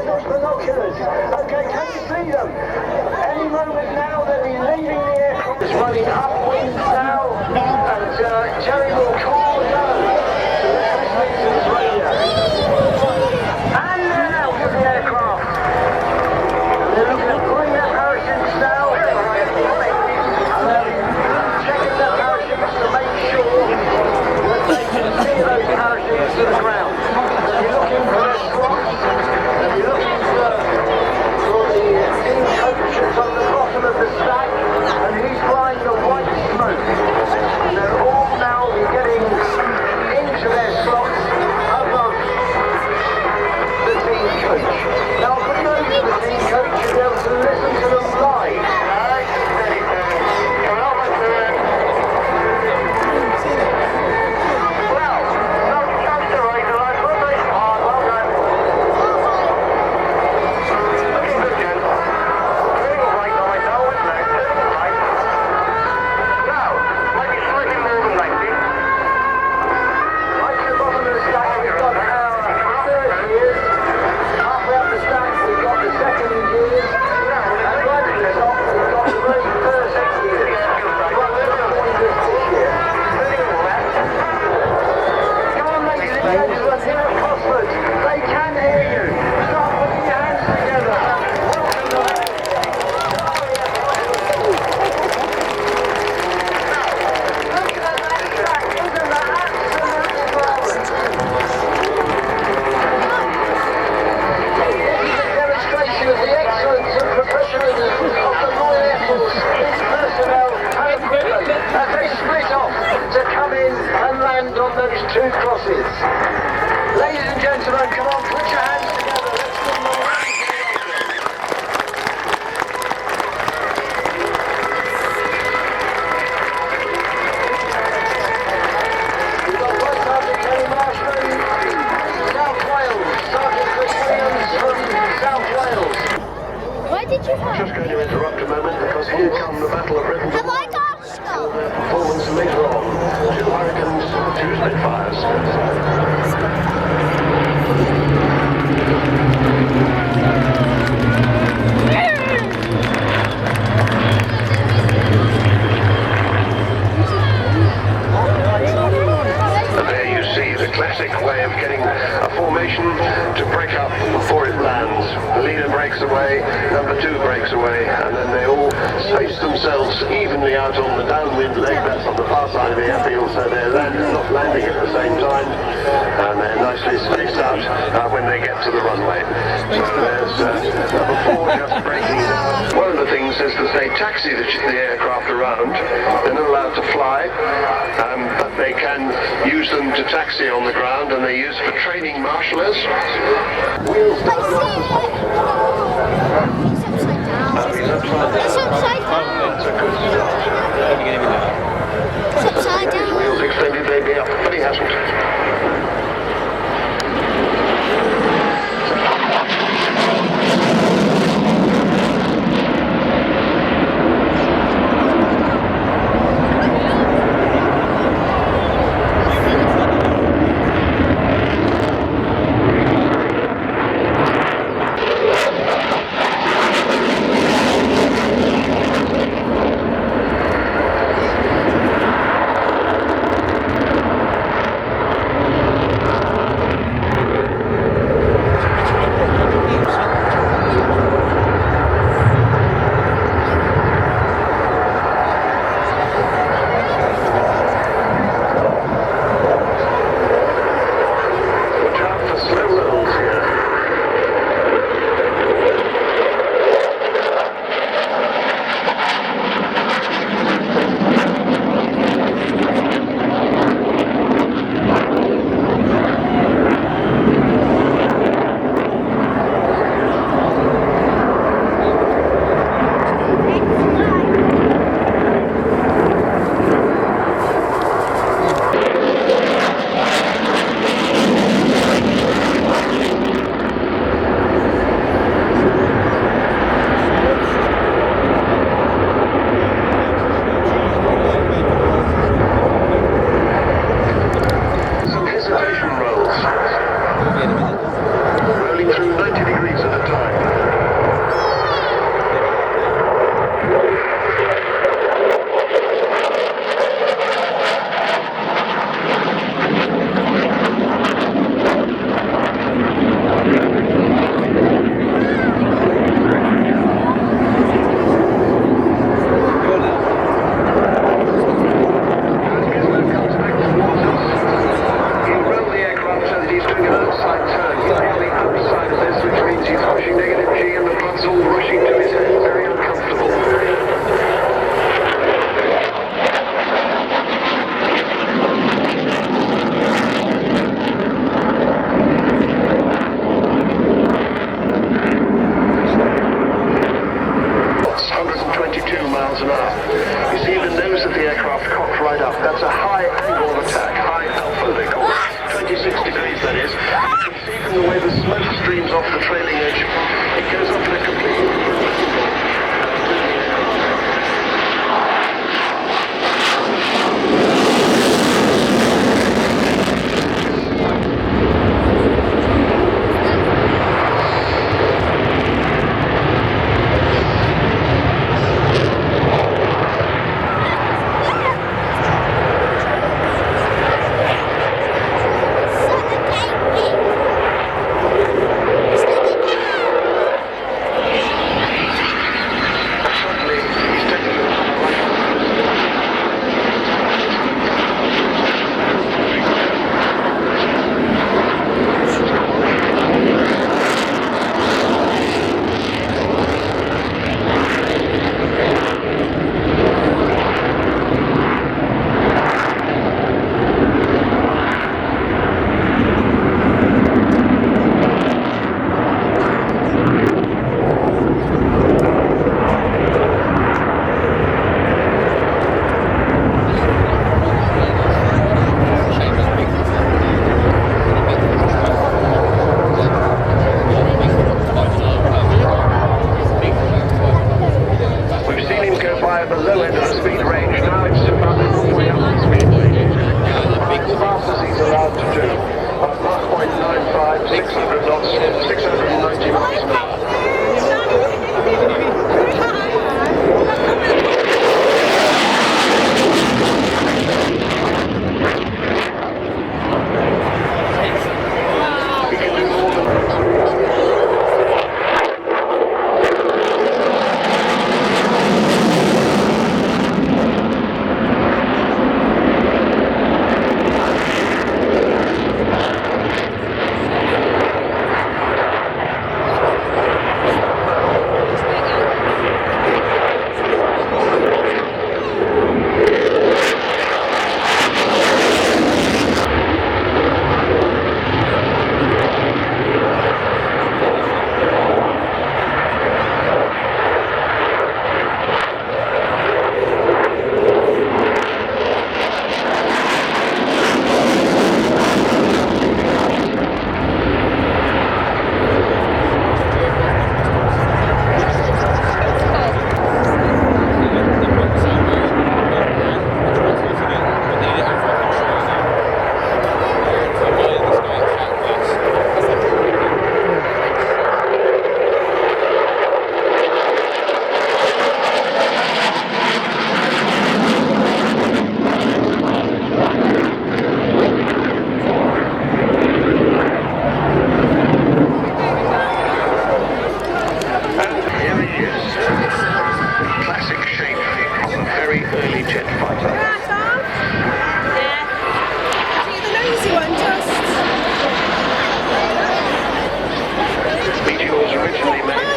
with binoculars. Okay, can you see them? Any moment now they'll be leaving the aircraft. It's running upwind now, and Jerry will call go to the transmitters radio. And they're out of the aircraft. They're looking at pulling their parachutes now. And they're checking their parachutes to make sure that they can see those parachutes to the ground. They'll be looking for their slots. They'll be looking for the in coaches on the bottom of the stack, and he's flying the white smoke. And they'll all now be getting into their slots above the team coach. Now, for those of the team coach, you'll be able to listen to them live. Cosford, they can hear you. Start putting your hands together. Look at that track. Isn't that absolutely marvelous? This is a demonstration of the excellence and professionalism of the Royal Air Force, its personnel and equipment as they split off to come in and land on those two crosses. Ladies and gentlemen, come on, put your hands together. Let's give them a round. We've got First Sergeant Kenny Marshman, South Wales, Sergeant Chris Williams from South Wales. Why did you find Just going to interrupt a moment because here come the Battle of Britain. Have I got stuff? Their performance later on. Two Hurricanes, two Spitfires. Classic way of getting a formation to break up before it lands. The leader breaks away, number two breaks away, and then they all space themselves evenly out on the downwind leg. That's on the far side of the airfield, so they're not landing at the same time, and they're nicely spaced out when they get to the runway. So there's number four just breaking. One of the things is that they taxi the aircraft around. They're not allowed to fly, but they can use them to taxi on the ground, and they're used for training marshallers. Wheels down. It's upside down. That's a good start. It's upside down. Wheels extended, they'd be up, but he hasn't.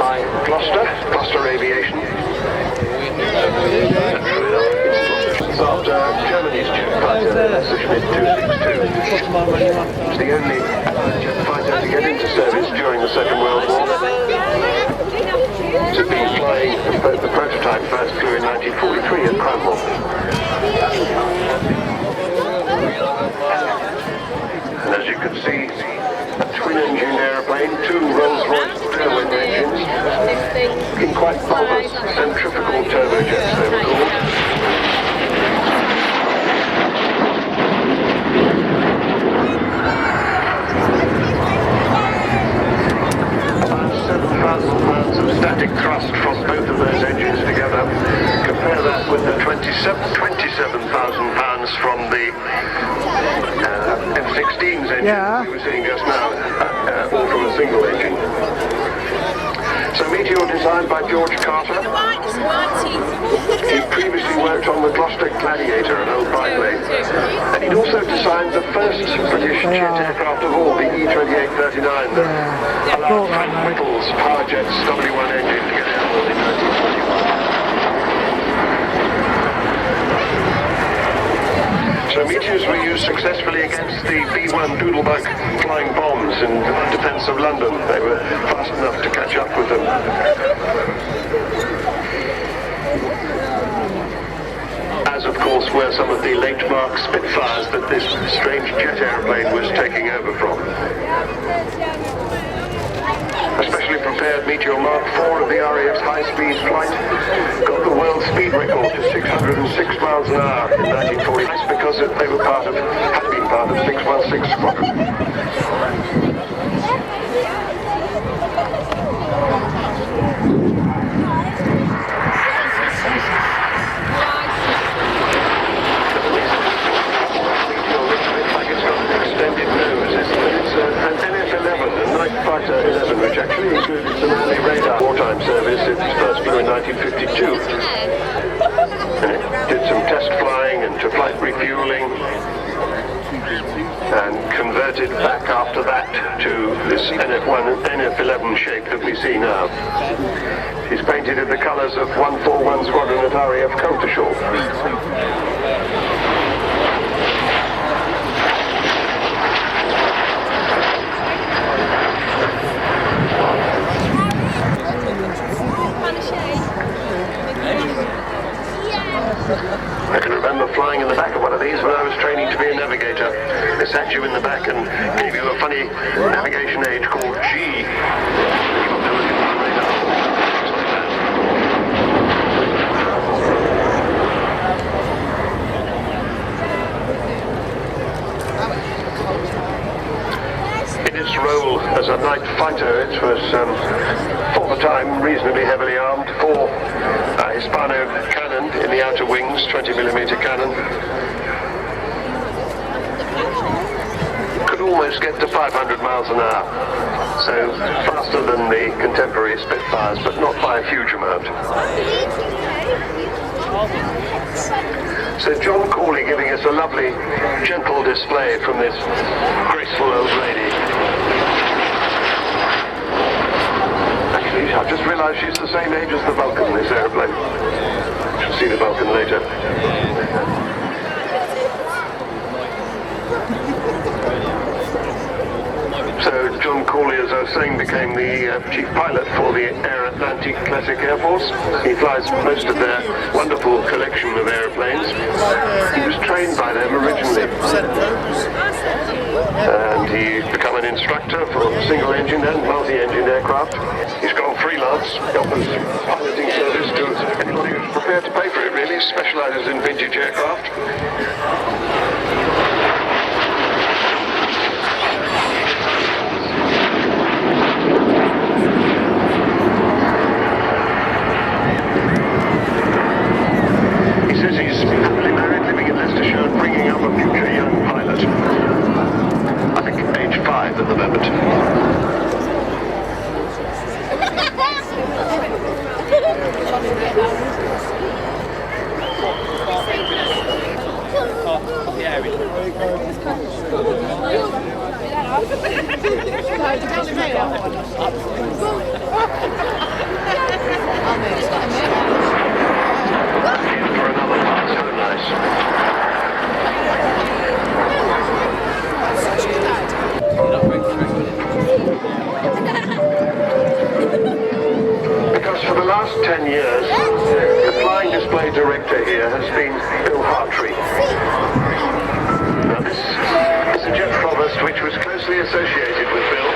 by Gloucester Aviation. After Germany's jet fighter position in 262. It's the only jet fighter to get into service during the Second World War. It had been flying, the prototype first flew in 1943 at Cranwell. And as you can see, a twin-engine aeroplane, two Rolls-Royce Tailwind engines, looking quite bulbous, centrifugal turbojets they were called. 7,000 pounds of static thrust from both of those engines together. Compare that with the 27,000 pounds from the F-16's engine we were seeing just now, all from a single engine. So Meteor designed by George Carter. He previously worked on the Gloucester Gladiator, an old biplane. And he'd also designed the first British jet aircraft of all, the E-2839, that allowed Frank Whittle's Powerjet's W1 engine to get airborne in 1941. So Meteors were used successfully against the B-1 Doodlebug flying bombs in defence of London. They were fast enough to catch up with them. As of course were some of the late Mark Spitfires that this strange jet aeroplane was taking over from. A specially prepared Meteor Mark IV of the RAF's high-speed flight got the world speed record to 606 miles an hour in 1940. That's because they were had been part of 616 Squadron. Fighter 11, which actually included some early radar wartime service. It first flew in 1952. And it did some test flying and to flight refueling, and converted back after that to this NF11 shape that we see now. He's painted in the colours of 141 Squadron at RAF Coltishall. I can remember flying in the back of one of these when I was training to be a navigator. They sat you in the back and gave you a funny navigation aid called G. In its role as a night fighter, it was, for the time, reasonably heavily armed. 4 Hispano cannon in the outer wings, 20mm cannon. Could almost get to 500 miles an hour. So faster than the contemporary Spitfires, but not by a huge amount. So John Corley giving us a lovely, gentle display from this graceful old lady. Actually, I've just realised she's the same age as the Vulcan, this aeroplane. We'll see the Vulcan later. So John Corley, as I was saying, became the chief pilot for the Air Atlantic Classic Air Force. He flies most of their wonderful collection of aeroplanes. He was trained by them originally. And he's become an instructor for single-engine and multi-engine aircraft. He's gone freelance, offers piloting service to anybody who's prepared to pay for it, really. He specialises in vintage aircraft. He says he's happily married, living in Leicestershire, and bringing up a future young pilot. I think age 5 at the moment. Yeah. for the last 10 years, the flying display director here has been Bill Hartree. Now this is a jet provost which was closely associated with Bill.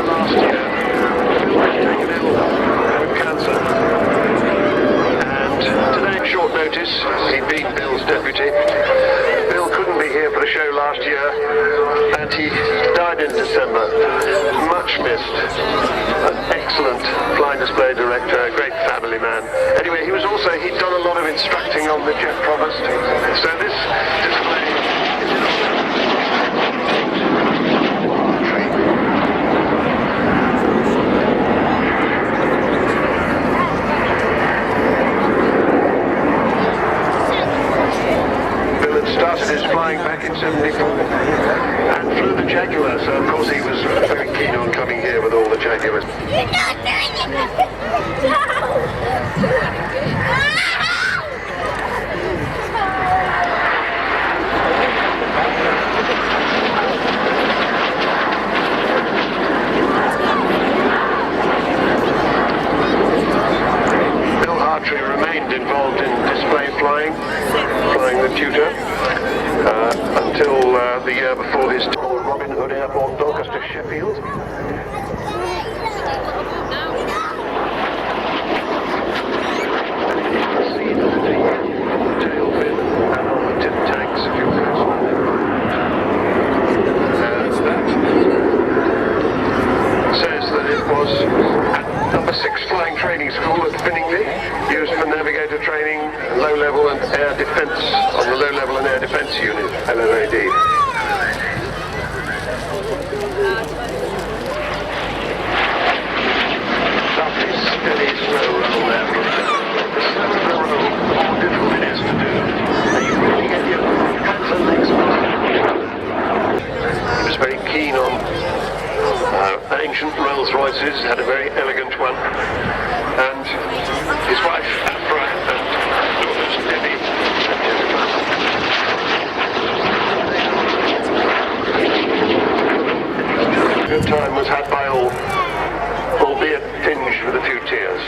Last year, Bill was taken ill with cancer. And today, at short notice, he'd been Bill's deputy. Bill couldn't be here for the show last year, and he died in December. Much missed. An excellent flying display director, a great family man. Anyway, he'd done a lot of instructing on the jet provost. So this display is in started his flying back in 74 and flew the Jaguar, so of course he was very keen on coming here with all the Jaguars. You're not doing Bill Hartree remained involved in display flying the tutor, until the year before his tour, Robin Hood Airport, Doncaster, Sheffield. See the tail fin and on the tip tanks if you're close. That says that it was at number 6 Flying Training School at Finningley, used for navigator training, low-level and air defence on the low-level and air defence unit, LLAD. Lovely, steady, slow roll there. The slower the roll, the more difficult it is to do. And you really get your hands and legs. He was very keen on ancient Rolls Royces, had a very elegant one. And his wife, Afra, and daughters, Debbie and Jessica. A good time was had by all, albeit tinged with a few tears.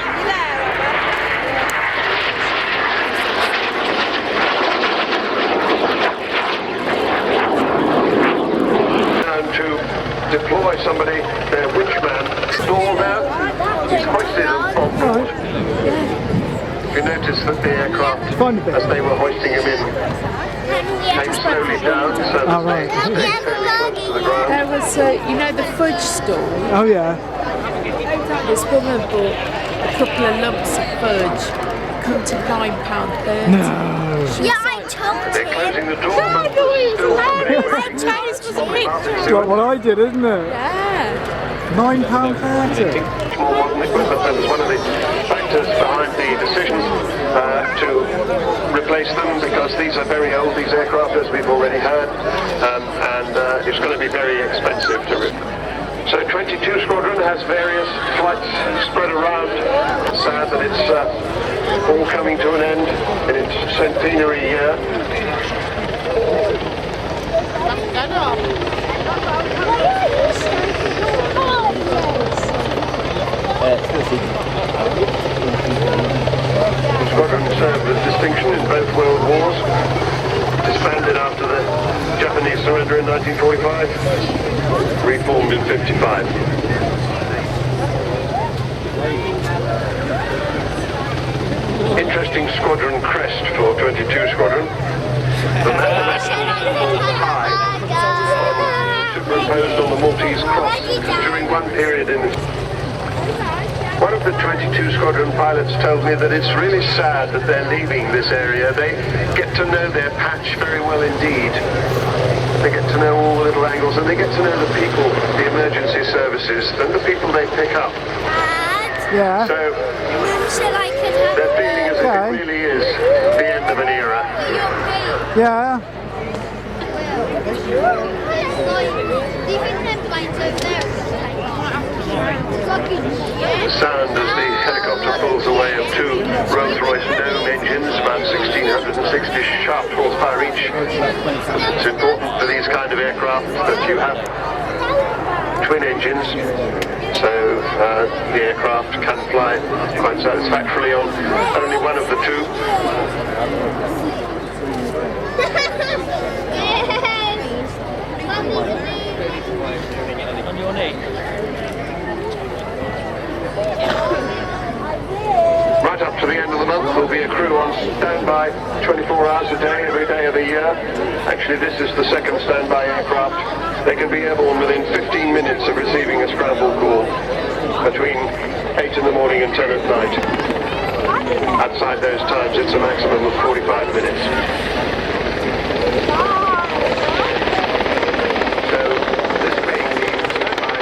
And to deploy somebody, their winchman, stall now, he's hoisted on board. If you notice that the aircraft, as they were hoisting him in, came slowly down, so that they stayed fairly close to the ground. There was, the fudge stall. Oh yeah. This woman bought a couple of lumps of fudge, come to £9.30. No. Yeah, I told They're him. closing the door, but there's still somebody waiting. It's like what I did, isn't it? Yeah. £9.30. More modern equipment. That was one of the factors behind the decision to replace them, because these are very old, these aircraft, as we've already heard, and it's going to be very expensive to replace. So 22 Squadron has various flights spread around. It's sad that it's all coming to an end in its centenary year. The squadron served with distinction in both World Wars. Disbanded after the Japanese surrender in 1945. Reformed in 55. Interesting squadron crest for 22 Squadron. The mathematical high superimposed on the Maltese cross during one period in one of the 22 Squadron pilots told me that it's really sad that they're leaving this area. They get to know their patch very well indeed. They get to know all the little angles, and they get to know the people, the emergency services, and the people they pick up. Yeah. So they're feeling as if it really is the end of an era. Yeah. The sound as the helicopter pulls away of two Rolls-Royce Dome engines, about 1,660 sharp horsepower each. It's important for these kind of aircraft that you have twin engines, so the aircraft can fly quite satisfactorily on only one of the two. On your knee. Right up to the end of the month there'll be a crew on standby 24 hours a day, every day of the year. Actually, this is the second standby aircraft. They can be airborne within 15 minutes of receiving a scramble call, between 8 in the morning and 10 at night. Outside those times it's a maximum of 45 minutes. So this being the standby,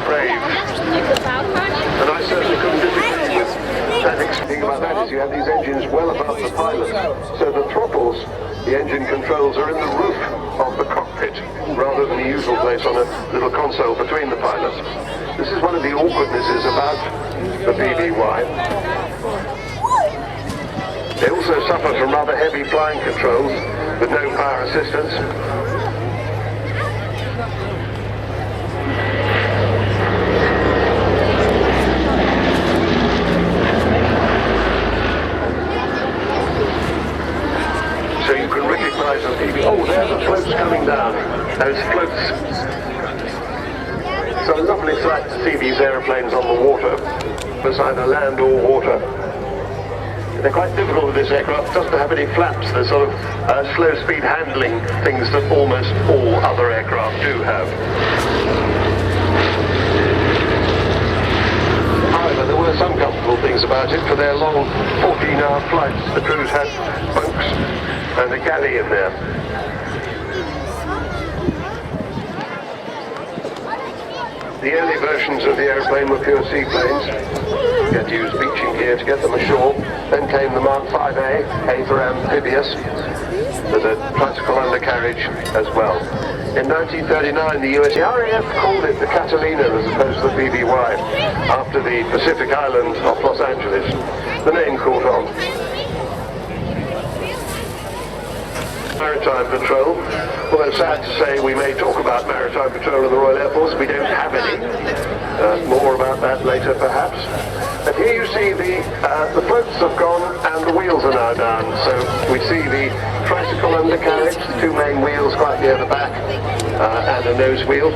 brave. And I certainly couldn't disagree with that. The thing about that is you have these engines well above the pilot, so the throttles, the engine controls, are in the roof of the cockpit rather than the usual place on a little console between the pilots. This is one of the awkwardnesses about the BBY. They also suffer from rather heavy flying controls with no power assistance. So you can recognise them. Oh, there are the floats coming down. Those floats. It's a lovely sight to see these aeroplanes on the water, beside either land or water. They're quite difficult with this aircraft. It doesn't have any flaps. They're sort of slow speed handling things that almost all other aircraft do have. However, there were some comfortable things about it. For their long 14-hour flights, the crews had bunks and a galley in there. The early versions of the aeroplane were pure seaplanes. You had to use beaching gear to get them ashore. Then came the Mark 5A, A for amphibious. There's a tricycle undercarriage as well. In 1939, the RAF called it the Catalina as opposed to the BBY, after the Pacific island of Los Angeles. The name caught on. Maritime Patrol. Although sad to say, we may talk about Maritime Patrol in the Royal Air Force. We don't have any. More about that later, perhaps. And here you see the floats have gone and the wheels are now down. So we see the tricycle undercarriage, the two main wheels quite near the back, and a nose wheel.